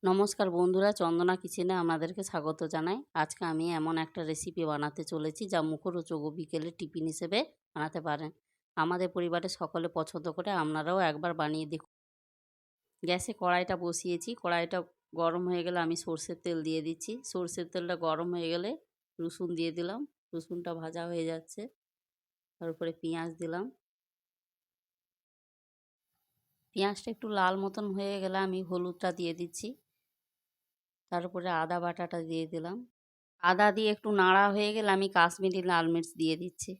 নমস্কার বন্ধুরা, চন্দনা কিচেনে আপনাদেরকে স্বাগত জানাই। আজকে আমি এমন একটা রেসিপি বানাতে চলেছি যা মুখরোচক ও বিকেলে টিফিন হিসেবে বানাতে পারেন। আমাদের পরিবারের সকলে পছন্দ করে, আপনারাও একবার বানিয়ে দেখুন। গ্যাসে কড়াইটা বসিয়েছি, কড়াইটা গরম হয়ে গেলে আমি সর্ষের তেল দিয়ে দিচ্ছি। সর্ষের তেলটা গরম হয়ে গেলে রসুন দিয়ে দিলাম, রসুনটা ভাজা হয়ে যাচ্ছে। তারপরে পেঁয়াজ দিলাম, পেঁয়াজটা একটু লাল মতন হয়ে গেলে আমি হলুদটা দিয়ে দিচ্ছি। তারপরে আদা বাটাটা দিয়ে দিলাম। আদা দিয়ে একটু নাড়া হয়ে গেলে আমি কাশ্মীরি লাল মির্চ দিয়ে দিচ্ছি।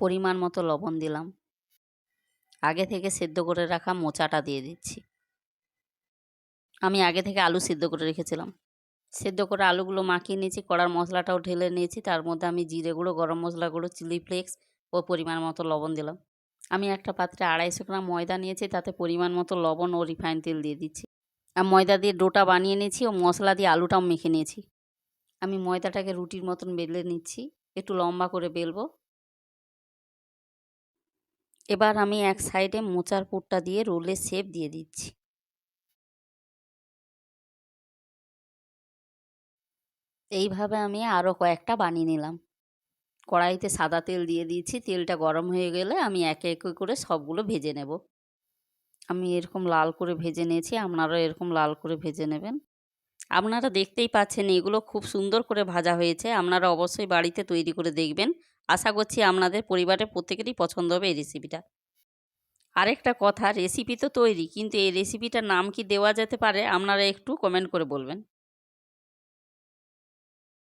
পরিমাণ মতো লবণ দিলাম। আগে থেকে সেদ্ধ করে রাখা মোচাটা দিয়ে দিচ্ছি। আমি আগে থেকে আলু সেদ্ধ করে রেখেছিলাম। সেদ্ধ করে আলুগুলো মাখিয়ে নিয়েছি, কড়ার মশলাটাও ঢেলে নিয়েছি। তার মধ্যে আমি জিরে গুঁড়ো, গরম মশলা গুঁড়ো, চিলি ফ্লেক্স ও পরিমাণ মতো লবণ দিলাম। আমি একটা পাত্রে 250 গ্রাম ময়দা নিয়েছি, তাতে পরিমাণ মতো লবণ ও রিফাইন তেল দিয়ে দিচ্ছি। আর ময়দা দিয়ে ডোটা বানিয়ে নিয়েছি ও মশলা দিয়ে আলুটাও মেখে নিয়েছি। আমি ময়দাটাকে রুটির মতন বেলে নিচ্ছি, একটু লম্বা করে বেলবো। এবার আমি এক সাইডে মোচার পুরটা দিয়ে রোলের শেপ দিয়ে দিচ্ছি। এইভাবে আমি আরও কয়েকটা বানিয়ে নিলাম। কড়াইতে সাদা তেল দিয়ে দিয়েছি, তেলটা গরম হয়ে গেলে আমি একে একে করে সবগুলো ভেজে নেব। আমি এরকম লাল করে ভেজে নিয়েছি, আপনারা এরকম লাল করে ভেজে নেবেন। আপনারা দেখতেই পাচ্ছেন এগুলো খুব সুন্দর করে ভাজা হয়েছে। আপনারা অবশ্যই বাড়িতে তৈরি করে দেখবেন। আশা করছি আপনাদের পরিবারের প্রত্যেকেরই পছন্দ হবে এই রেসিপিটা। আরেকটা কথা, রেসিপি তো তৈরি, কিন্তু এই রেসিপিটার নাম কি দেওয়া যেতে পারে আপনারা একটু কমেন্ট করে বলবেন।